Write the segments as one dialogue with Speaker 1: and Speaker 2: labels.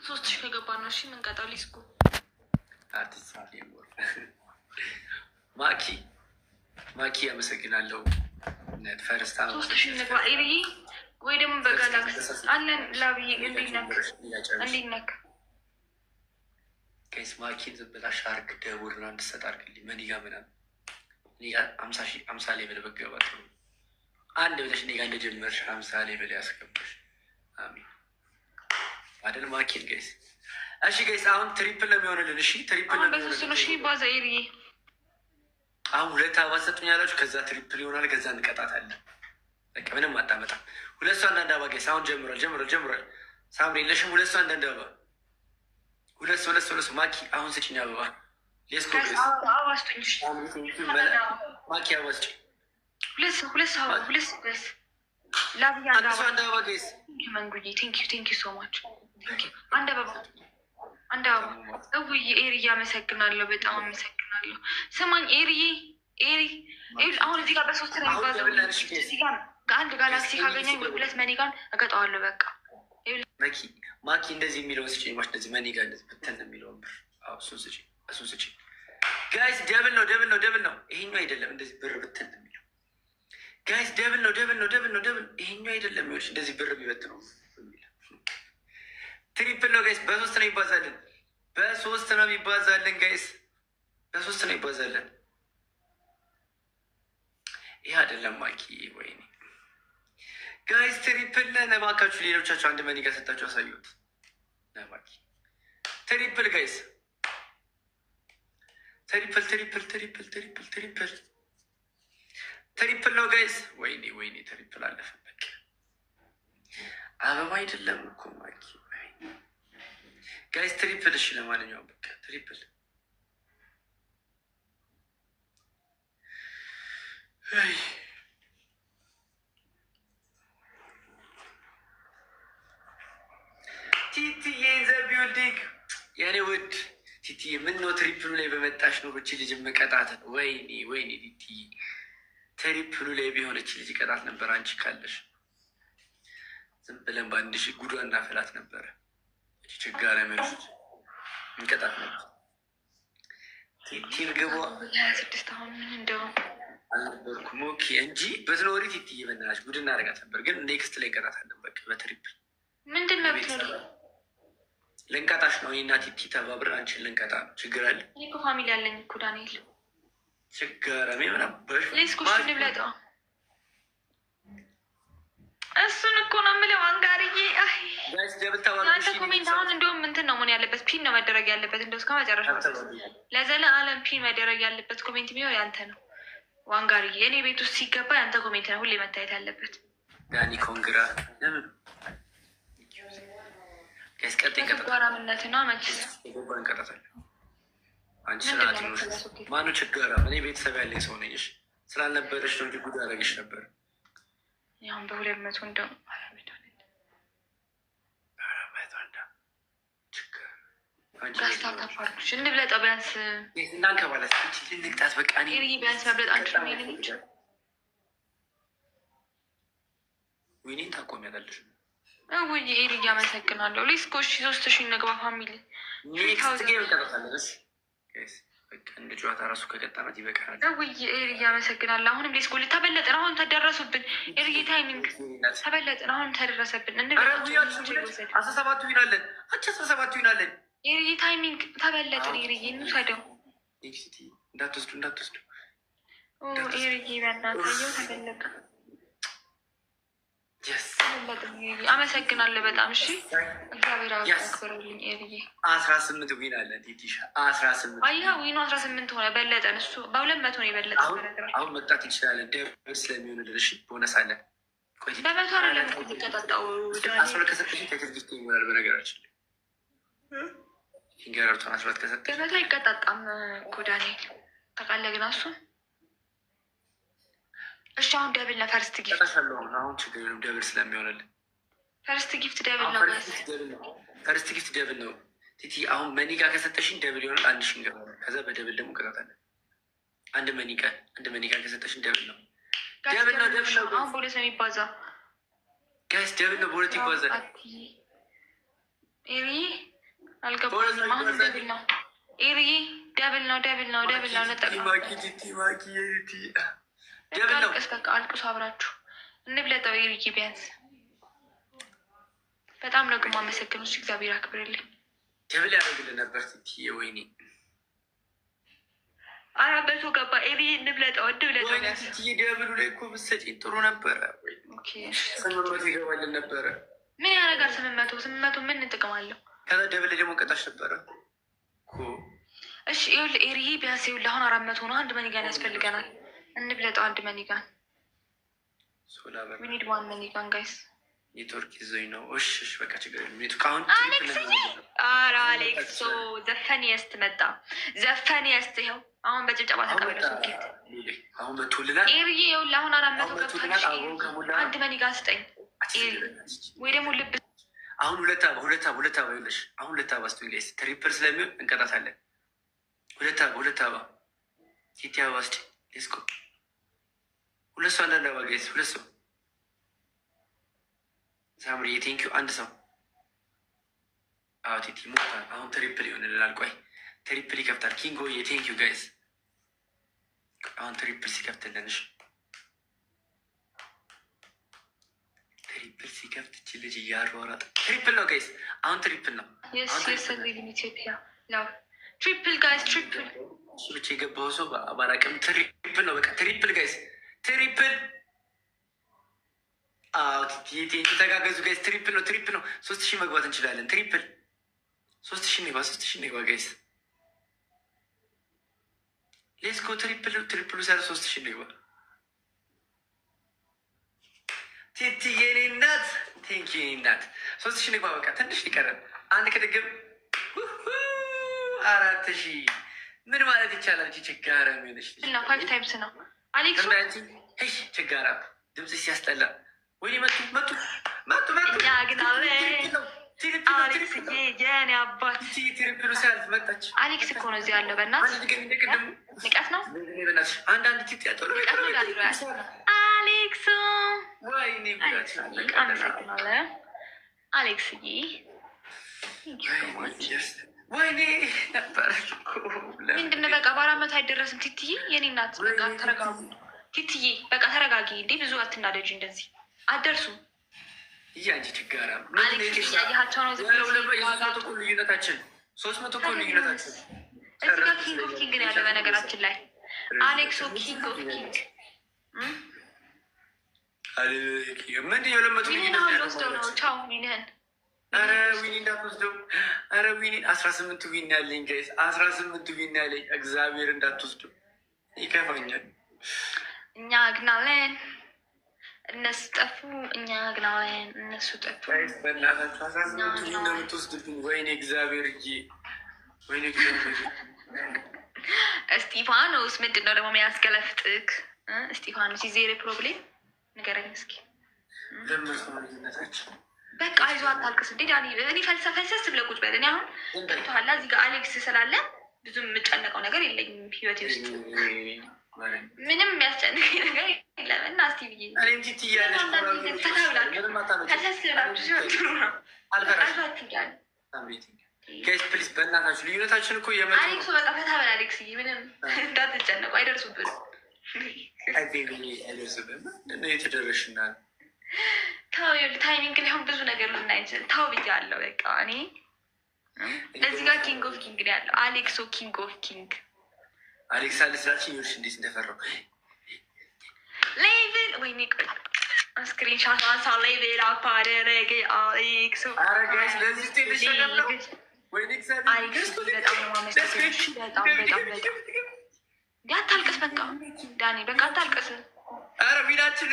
Speaker 1: 3000 ከገባ ነው። እሺ ምን ቀጣው? ሊስኩ
Speaker 2: ማኪ አመሰግናለሁ። ፈርስታ
Speaker 1: 3000 ንግባ ኤርዬ፣ ወይ ደግሞ በጋላክስ አለን ላብዬ። እንዴት ነክ
Speaker 2: ከስ ማኪን ዝም ብላ ሻርክ ደቡር ነው እንድሰጥ አድርግልኝ። መኒጋ ምናምን ኒጋ 50 ላይ በገባ ጥሩ አንድ ብለሽ ኒጋ እንደጀመርሽ 50 ላይ በላ ያስገባሽ። አሚን አይደል ማኪን ጋይስ። እሺ ጋይስ አሁን ትሪፕል ነው የሚሆንልን። እሺ ትሪፕል ነው
Speaker 1: የሚሆንልን። እሺ ባዛ ኤርዬ
Speaker 2: አሁን 2 አበባ ሰጡኝ ያላችሁ፣ ከዛ ትሪፕል ይሆናል። ከዛ እንቀጣታለን። በቃ ምንም አታመጣም። 2 ሰው አንዳንድ አበባ ጋይስ። አሁን ጀምሯል። ሳምሪ የለሽም? 2 ሰው አንዳንድ አበባ። 2 ሰው ማኪ አሁን ስጭኝ አበባ። ሌስ ኮ ማኪ አበባ ስጭኝ።
Speaker 1: 2 ሰው ላብያ
Speaker 2: አንድ አበባ ጋይስ።
Speaker 1: መንጉዬ ቴንክ ዩ ሶ ማች አንድ አበባ እውዬ ኤርዬ አመሰግናለሁ፣ በጣም አመሰግናለሁ። ስማኝ ኤርዬ አሁን እዚህ ጋር በ3 ነው የሚባዘው። እዚህ ጋር ከአንድ ጋላክሲ ካገኘኝ ወይ 2 መኒጋን እገጠዋለሁ። በቃ
Speaker 2: ማኪ እንደዚህ የሚለውን ስጭኝ። ማሽ እንደዚህ መኒጋ እንደዚህ ብትን የሚለውን ብር እሱን ስጭኝ ጋይስ። ደብል ነው። ይሄኛው አይደለም እንደዚህ ብር ብትን የሚለው ጋይስ። ደብል ነው። ይሄኛው አይደለም ይኸውልሽ፣ እንደዚህ ብር ቢበት ነው። ትሪፕል ነው ጋይስ። በ3 ነው ይባዛልን። ጋይስ። በ3 ነው ይባዛልን። ይህ አይደለም ማኪ። ወይኔ ጋይስ ትሪፕል ነባካችሁ። ሌሎቻችሁ አንድ መኒጋ ሰጣችሁ አሳዩት። ነባኪ ትሪፕል ጋይስ። ትሪፕል ነው ጋይስ። ወይኔ ትሪፕል አለፈበት። አበባ አይደለም እኮ ማኪ ጋይስ። ትሪፕል እሺ፣ ለማንኛውም በቃ ትሪፕል ቲቲዬ ዘ ቢልዲንግ የኔ ውድ ቲቲዬ፣ ምን ነው ትሪፕሉ ላይ በመጣሽ ነው እቺ ልጅ መቀጣት። ወይኔ ቲቲዬ፣ ትሪፕሉ ላይ ቢሆነች ልጅ ቀጣት ነበር። አንቺ ካለሽ ዝም ብለን በአንድ ሺህ ጉዷ እናፈላት ነበረ። ችጋር ያመሉት እንቀጣት ነበር። ቲቲር ግቧ
Speaker 1: 26 አሁን ምን እንደው
Speaker 2: አልነበርኩም ኦኬ እንጂ በትኖሪ ቲቲዬ በእናትሽ ጉድ እናደርጋት ነበር። ግን ኔክስት ላይ እንቀጣታለን። በቃ በትሪፕል
Speaker 1: ምንድን ነው ብትኖሪ
Speaker 2: ልንቀጣሽ ነው። እኔና ቲቲ ተባብረን አንቺን ልንቀጣ ነው። ችግር አለ?
Speaker 1: እኔ እኮ ፋሚሊ ያለኝ እኮ ዳንኤል።
Speaker 2: ችግር ምናበሽ
Speaker 1: ሌስኮሽ ልብለጠው። እሱን እኮ ነው የምለው። አንጋርዬ አንተ ኮሜንት አሁን እንደውም እንትን ነው መሆን ያለበት፣ ፒን ነው መደረግ ያለበት። እንደው እስከ መጨረሻ ለዘለዓለም ፒን መደረግ ያለበት ኮሜንት ቢሆን ያንተ ነው ዋንጋርዬ። እኔ ቤት ውስጥ ሲገባ ያንተ ኮሜንት ነው ሁሌ መታየት ያለበት።
Speaker 2: ዳኒ ኮንግራ ለምን
Speaker 1: ጓራምነት ነው መችስ
Speaker 2: እንቀጣታለን። አንቺ ስርዓት ማኑ ችግራ። እኔ ቤተሰብ ያለኝ ሰው ነኝሽ ስላልነበረች ነው እንጂ ጉድ አደረግሽ ነበር።
Speaker 1: ያሁን በ200 እንደው ጋስታታፓርኩሽ እንብለጠው ቢያንስ
Speaker 2: እናንከባለት ልንቅጣት። በቃ
Speaker 1: ቢያንስ መብለጥ አንድ ነው ሚልች
Speaker 2: ዊኔን ታቆሚያለሽ።
Speaker 1: ውይ ኤሪ እያመሰግናለሁ። ሊስኮሽ 3000 ንግባ ፋሚሊ
Speaker 2: እንደ ጨዋታ ራሱ ከቀጣናት ይበቃናል።
Speaker 1: ውይ ኤሪ እያመሰግናለሁ። አሁንም ሊስኮ ተበለጥን። አሁን ተደረሱብን። ኤሪ ታይሚንግ ተበለጥን። አሁንም ተደረሰብን።
Speaker 2: 17 ይናለን 17 ይናለን።
Speaker 1: ኤሪ ታይሚንግ ተበለጥን። ኤሪ እንውሰደው።
Speaker 2: እንዳትወስዱ
Speaker 1: ኤሪ በእናትየው ተበለጠ። አመሰግናለሁ በጣም እሺ። እግዚአብሔር አክብርልኝ ኤርዬ።
Speaker 2: 18 ዊን አለ ቲቲሻ 18
Speaker 1: አያ ዊኑ 18 ሆነ። በለጠን። እሱ በ200 ነው የበለጠ።
Speaker 2: አሁን መጣት ይችላል። ደብል ስለሚሆንልን እሺ። ቦነስ አለ።
Speaker 1: በመቶ አይደለም ተጠጣው
Speaker 2: አስራ ከሰጠሽ ከትግስት ይሞላል። በነገራችን ፊንገርቷን 12 ከሰጠሽ
Speaker 1: በመቶ አይቀጣጣም እኮ ዳንኤል ታውቃለህ። ግን እሱን እሺ አሁን ደብል ነው። ፈርስት ጊፍት
Speaker 2: አሁን ችግር የለም። ደብል ስለሚሆንልን
Speaker 1: ፈርስት ጊፍት ደብል ነው።
Speaker 2: ፈርስት ጊፍት ደብል ነው። ቲቲ አሁን መኒጋ ከሰጠሽኝ ደብል ይሆናል። 1000 እንገባለን። ከዛ በደብል ደግሞ እንቀጣታለን። አንድ መኒጋ ከሰጠሽኝ ደብል ነው። ደብል ነው።
Speaker 1: አሁን በሁለት ነው የሚባዛው።
Speaker 2: ጋይስ ደብል ነው። በሁለት ይባዛል።
Speaker 1: ኤሪ አልገባኝም። አሁን ደብል ነው ኤሪዬ፣ ደብል ነው አልቅስ፣ በቃ አልቅሱ አብራችሁ እንብለጠው። ኤሪዬ ቢያንስ በጣም ነው ግማ መሰግኖች። እግዚአብሔር አክብርልኝ።
Speaker 2: ደብል ያደርግልን ነበር ቲቲዬ። ወይኔ
Speaker 1: 400 ገባ። ኤሪዬ እንብለጠው፣ እንብለጠው።
Speaker 2: ቲቲዬ ደብሉ ላይ እኮ ብትሰጪኝ ጥሩ ነበረ። 800 ይገባልን ነበረ።
Speaker 1: ምን ያደርጋል 800 ምን ጥቅም አለው?
Speaker 2: ከዛ ደብል ላይ ደግሞ ቀጣሽ ነበረ።
Speaker 1: እሺ ይኸውልህ ኤሪዬ ቢያንስ ይኸውልህ አሁን 400 ነው። አንድ መኒጋን ያስፈልገናል። እንብለጠው። አንድ መኒጋን ዊኒድ ዋን መኒጋን ጋይስ።
Speaker 2: ኔትወርክ ይዞኝ ነው። እሺ በቃ ችግር የለም። አሁን
Speaker 1: አሌክስ ዘፈኒየስት መጣ። ዘፈኒየስት ይኸው አሁን በጭብጨባ ተቀበለ። ሶኬት
Speaker 2: አሁን መቶልናል።
Speaker 1: ኤሪዬ ይኸውልህ አሁን 400 ገብታለሽ። አንድ መኒጋን ስጠኝ ወይ ደግሞ ልብ።
Speaker 2: አሁን ሁለት አባ ይኸውልሽ አሁን ሁለት አባ ስጡኝ ጋይስ። ትሪፕል ስለሚሆን እንቀጣታለን። ሁለት አባ ቲቲ አባ ስጪ። ሌትስ ጎ። ሁለት ሰው አንዳንድ አባ ጋይስ። ሁለት ሰው ሳምሪ ቴንኪዩ። አንድ ሰው አዎ ቲቲ ሞታል። አሁን ትሪፕል ይሆንልናል። ቆይ ትሪፕል ይከፍታል። ኪንጎ ቴንኪዩ ጋይስ። አሁን ትሪፕል ሲከፍትልንሽ ትሪፕል ሲከፍት እቺ ልጅ እያሯሯጠ ትሪፕል ነው ጋይስ። አሁን ትሪፕል ነው። ትሪፕል ጋይስ ትሪፕል። እሱ ብቻ የገባው ሰው ባላቅም ትሪፕል ነው። በቃ ትሪፕል ጋይስ ትሪፕል። ተጋገዙ ጋይስ። ትሪፕል ነው። 3000 መግባት እንችላለን። ትሪፕል 3000 ንግባ ጋይስ። ሌስኮ ትሪፕሉ ሰር 3000 ንግባ። ቲቲ የኔ እናት ቴንኪ የኔ እናት 3000 ንግባ። በቃ ትንሽ ይቀረን። አንድ ከድግም 4000 ምን ማለት ይቻላል? ችጋራ ሚሆነች
Speaker 1: እና 5 ታይምስ ነው አሌክስ።
Speaker 2: ችጋራ ድምፅ ሲያስጠላ። ወይ መጡ
Speaker 1: እኛ ግን አሌክስ የኔ አባት
Speaker 2: ትሪፕሉ ሲያልፍ መጣች።
Speaker 1: አሌክስ እኮ ነው እዚህ ያለው። በእናትህ ንቀት ነው።
Speaker 2: አንዳንድ ቲት ያጠሉ
Speaker 1: አሌክስ አመሰግናለ አሌክስዬ።
Speaker 2: ወይኔ ነበረ
Speaker 1: ምንድን ነው? በቃ በ400 አይደረስም ቲትዬ የኔ እናት። በቃ ተረጋጉ ቲትዬ፣ በቃ ተረጋጊ። እንዴ ብዙ አትናደጅ። እንደዚህ አትደርሱም።
Speaker 2: እያንቺ ችጋራ
Speaker 1: አሌክስ እያያቸው ነው። ዝም ብለው
Speaker 2: ልዩነታችን 300 እኮ ልዩነታችን።
Speaker 1: እዚህ ጋር ኪንግ ኦፍ ኪንግ ነው ያለ። በነገራችን ላይ አሌክሶ ኪንግ ኦፍ ኪንግ
Speaker 2: ምንድን የለመጡ
Speaker 1: ዊኒን አሁን ልወስደው ነው። ቻው ዊንህን።
Speaker 2: ኧረ ዊኒ እንዳትወስደው። ኧረ ዊኒ 18 ዊን ያለኝ ጋይስ፣ 18 ዊን ያለኝ። እግዚአብሔር እንዳትወስደው ይከፋኛል።
Speaker 1: እኛ ግናለን እነሱ ጠፉ። እኛ ግናለን እነሱ ጠፉ።
Speaker 2: በእናታችሁ 18 ዊን ነው የምትወስድብኝ። ወይኔ እግዚአብሔር እ ወይኔ እግዚአብሔር።
Speaker 1: እስጢፋኖስ ምንድን ነው ደግሞ የሚያስገለፍጥክ? እስጢፋኖስ የዜሬ ፕሮብሌም ንገረኝ እስኪ። በቃ አይዞ አታልቅስ። እንዴ ዳኒ እኔ ፈልሰስ ብለህ ቁጭ በል። እኔ አሁን ገብቶሃል። እዚህ ጋር አሌክስ ስላለ ብዙም የምጨነቀው ነገር የለኝም ህይወቴ ውስጥ ምንም የሚያስጨንቀኝ ነገር የለም። እና እስቲ ብዬ ፈልሰስ ብላችሁ ሲሆን ጥሩ ነው። አልፈራችሁ ዳኒ
Speaker 2: ጋይስ ፕሊዝ በእናታችሁ ልዩነታችን እኮ
Speaker 1: አሌክስ በቃ ፈታ በል አሌክስ። ምንም እንዳትጨነቁ አይደርሱብን።
Speaker 2: የተደረሽና
Speaker 1: ተው ታይሚንግ ላይ አሁን ብዙ ነገር ልናይ እንችል። ተው ብያለሁ በቃ። እኔ እዚህ ጋር ኪንግ ኦፍ ኪንግ ነው ያለው። አሌክሶ ኪንግ ኦፍ ኪንግ
Speaker 2: አሌክስ አለስላችን ይኸውልሽ እንዴት እንደፈራው
Speaker 1: ሌቭል። ወይኔ ቆይ ስክሪንሻት አንሳ። ሌቭል አፕ አደረገ አሌክሶ።
Speaker 2: ኧረ ጋይስ ለዚህ ተሸገር ነው። ወይኔ
Speaker 1: አሌክስ በጣም ነው ማመስገን። በጣም አታልቅስ በቃ ዳኒ፣ በቃ አታልቅስ።
Speaker 2: ኧረ ዊናችን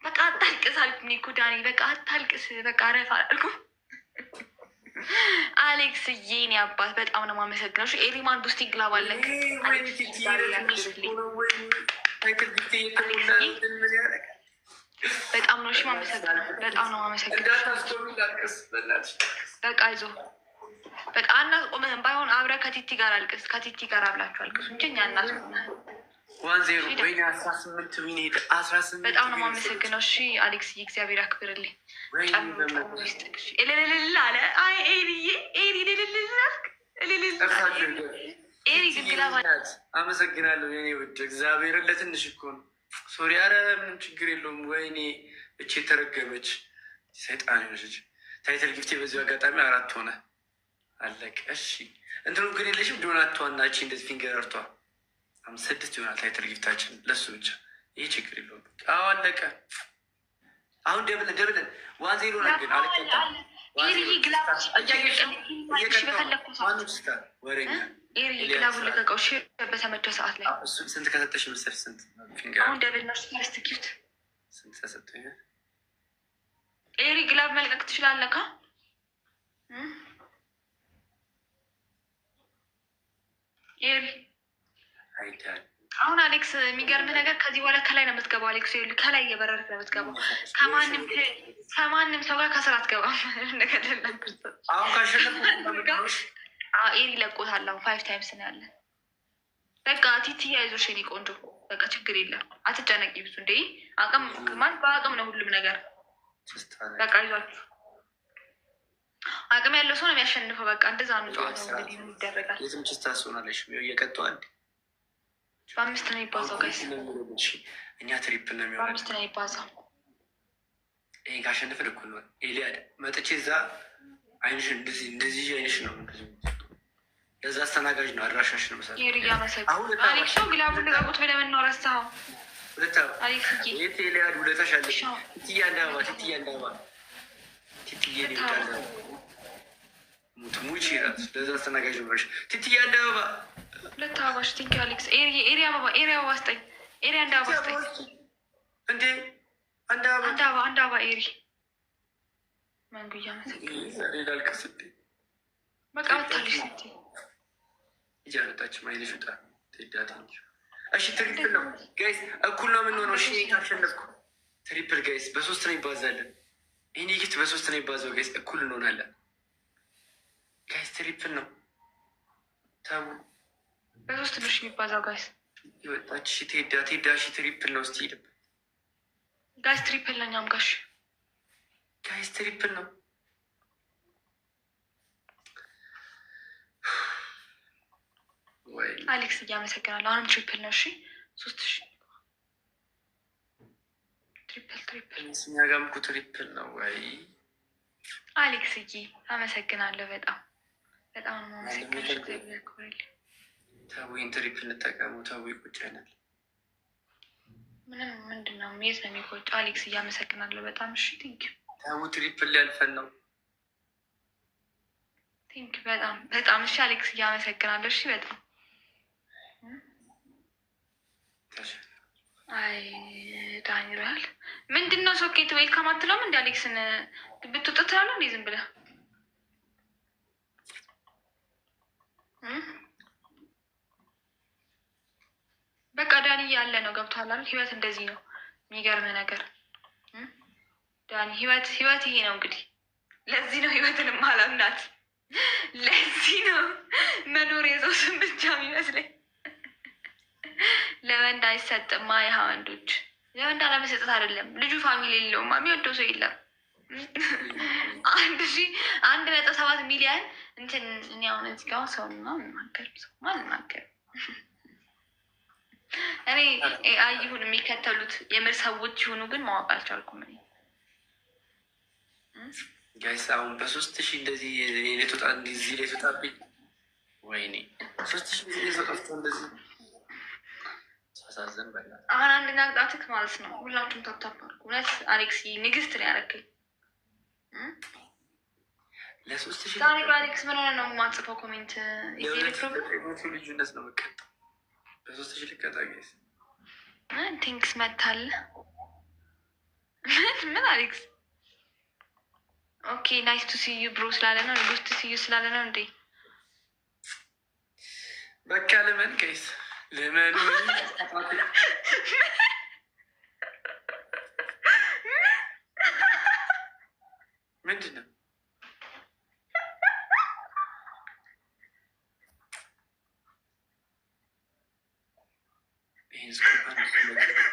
Speaker 1: በቃ አታልቅስ አልኩኝ እኮ ዳኒ፣ በቃ አታልቅስ። በቃ ረፍ አላልኩም። አሌክስ የኔ አባት በጣም ነው የማመሰግነው። ኤሪማን ቡስቲንግ ላባለክ በጣም ነው እሺ፣ ማመሰግነው። በጣም ነው ማመሰግነው። በቃ አይዞህ በቃ አናስቆምህም። ባይሆን አብረህ ከቲቲ ጋር አልቅስ። ከቲቲ ጋር አብላችሁ አልቅሱ እንጂ እኛ እናስቆምህም።
Speaker 2: 1-0 ወይ 18 ዊን ሄደ 18
Speaker 1: በጣም ነው የማመሰግነው። እሺ አሌክስ እግዚአብሔር ያክብርልኝ። እልልልል አለ። አይ ኤሪዬ ኤሪ ኤሪ ግግላ
Speaker 2: አመሰግናለሁ የኔ ውድ እግዚአብሔርን። ለትንሽ እኮ ነው ሶሪ። ኧረ ምንም ችግር የለውም። ወይኔ እቺ የተረገመች ሰይጣን ሆነች። ታይትል ጊፍቴ በዚሁ አጋጣሚ 4 ሆነ አለቀ። እሺ እንትኑ ግን የለሽም ዶናት ዋናቺ እንደዚህ ፊንገር አርቷ 6 ይሆናል ታይትል ጊፍታችን ለሱ ብቻ። ይህ ችግር የለውም። አዎ አለቀ። አሁን ደብለን 1-0 ነው ግን አልቀጣም።
Speaker 1: ግላቡን ልቀቀው በተመቸው ሰዓት ላይ
Speaker 2: ስንት ከሰጠሽ መሰለሽ? ስንት
Speaker 1: አሁን ደብል ነው ፈርስት ጊፍት
Speaker 2: ስንት ተሰጠኝ?
Speaker 1: ኤሪ ግላብ መልቀቅ ትችላለህ። ኤሪ አሁን አሌክስ የሚገርምህ ነገር ከዚህ በኋላ ከላይ ነው የምትገባው። አሌክስ ከላይ እየበረርክ ነው የምትገባው። ከማንም ሰው ጋር ከስራ አትገባም። ኤሪ ለቆታል። አሁን 5 ታይምስ ነው ያለ። በቃ ቲቲ አይዞሽ የኔ ቆንጆ፣ በቃ ችግር የለም አትጨነቂ። ብዙ እንደ አቅም ማን በአቅም ነው ሁሉም ነገር። በቃ ይዟችሁ አቅም ያለው ሰው ነው የሚያሸንፈው። በቃ እንደዛ ነው ጨዋታው። እንግዲህ ይደረጋል።
Speaker 2: የትም ችስታ ሆናለሽ እየቀጠዋል።
Speaker 1: በ5 ነው የሚባዛው ጋይስ።
Speaker 2: እኛ ትሪፕል ነው የሚሆነው።
Speaker 1: በ5 ነው የሚባዛው።
Speaker 2: ይሄን ካሸነፍን እኩል ነው። ኤሊያድ መጥቼ እዛ አይንሽ እንደዚህ አይንሽ ነው። ለዛ አስተናጋጅ ነው አድራሻሽ ነው መሰለኝ።
Speaker 1: አሌክስ ግላቡን ልቀቁት ብለህ ምን ነው ረሳኸው?
Speaker 2: ኤሊያድ ውለታሽ አለ። ትትዬ አንዳባ ትትዬ ሙች ይላል። ለዛ አስተናጋጅ ነው ትትዬ አንዳባ
Speaker 1: 2 አበባሽ ቲንክ አሌክስ። ኤሪ አበባ ስጠኝ። ኤሪ አንድ አበባ ስጠኝ
Speaker 2: እንዴ! አንድ
Speaker 1: አበባ ኤሪ መንጉያ
Speaker 2: ላልቅስ
Speaker 1: በቃ ወታለሽ ስ
Speaker 2: እያመጣች ማይነሽ ወጣ ትዳት። እሺ ትሪፕል ነው ጋይስ፣ እኩል ነው የምንሆነው። እሺ ካሸነፍኩ ትሪፕል ጋይስ በ3 ነው ይባዛለን። ይህን ጊፍት በ3 ነው ይባዛው ጋይስ፣ እኩል እንሆናለን ጋይስ። ትሪፕል ነው ታቡ
Speaker 1: በ3 ብርሽ የሚባዛው ጋይስ።
Speaker 2: ይወጣች ቴዳ ሺ ትሪፕል ነው። እስቲ ሄድብ
Speaker 1: ጋይስ ትሪፕል ለኛም ጋሽ
Speaker 2: ጋይስ ትሪፕል ነው።
Speaker 1: አሌክስ እያመሰግናለሁ። አሁንም ትሪፕል ነው። እሺ 3000 ትሪፕል
Speaker 2: እኛ ጋርም እኮ ትሪፕል ነው ወይ
Speaker 1: አሌክስ? አመሰግናለሁ። በጣም ነው ማመሰግናለሁ።
Speaker 2: ታዊን ትሪፕል እንጠቀሙ። ታዊ ቁጭ አይናል
Speaker 1: ምንም ምንድን ነው የት ነው የሚቆጭ? አሌክስ እያመሰግናለሁ በጣም እሺ። ቲንክ
Speaker 2: ታዊ ትሪፕል ሊያልፈን ነው።
Speaker 1: ቲንክ በጣም እሺ። አሌክስ እያመሰግናለሁ። እሺ በጣም አይ ዳኒራል ምንድን ነው ሶኬት ዌልካም አትለውም እንዲ አሌክስን ብትወጣ ያለ እንዲ ዝም ብለህ በቃ ዳኒ ያለ ነው። ገብቶሃል አይደል? ህይወት እንደዚህ ነው። የሚገርም ነገር ዳኒ ህይወት ይሄ ነው እንግዲህ። ለዚህ ነው ህይወትን ማላምናት። ለዚህ ነው መኖር የሰው ስም ብቻ የሚመስለኝ። ለወንድ አይሰጥማ። ይሀ ወንዶች ለወንድ አለመሰጠት አይደለም። ልጁ ፋሚሊ የለውም፣ የሚወደው ሰው የለም። 1.7 ሚሊዮን እንትን እኔ አሁን እዚህ ጋር ሰውና ማልናገር እኔ ኤአይ ይሁን የሚከተሉት የምር ሰዎች ይሁኑ ግን ማወቅ አልቻልኩም። እኔ
Speaker 2: ጋይስ አሁን በ3000 እንደዚህ ሌቶጣ እንደዚህ ሌቶጣብኝ ወይኔ 3000 ሌቶጣፍቶ እንደዚህ ሳሳዘን በላ።
Speaker 1: አሁን አንድ ናቅጣትክ ማለት ነው። ሁላችሁም ታብታባል። እውነት አሌክስ ንግስት ነው ያደረግኝ።
Speaker 2: ለ3000
Speaker 1: ዛሬ በአሌክስ ምን ሆነ ነው የማጽፈው ኮሜንት
Speaker 2: ልዩነት ነው መቀጠው በ3000 ልቀጣ ጋይስ።
Speaker 1: ቲንክስ መታለ ምን አሌክስ ኦኬ ናይስ ቱ ሲ ዩ ብሮ ስላለ ነው። ጉድ ቱ ሲ ዩ ስላለ ነው እንዴ?
Speaker 2: በቃ ለምን ጋይስ ለምን ምንድን ነው ይህን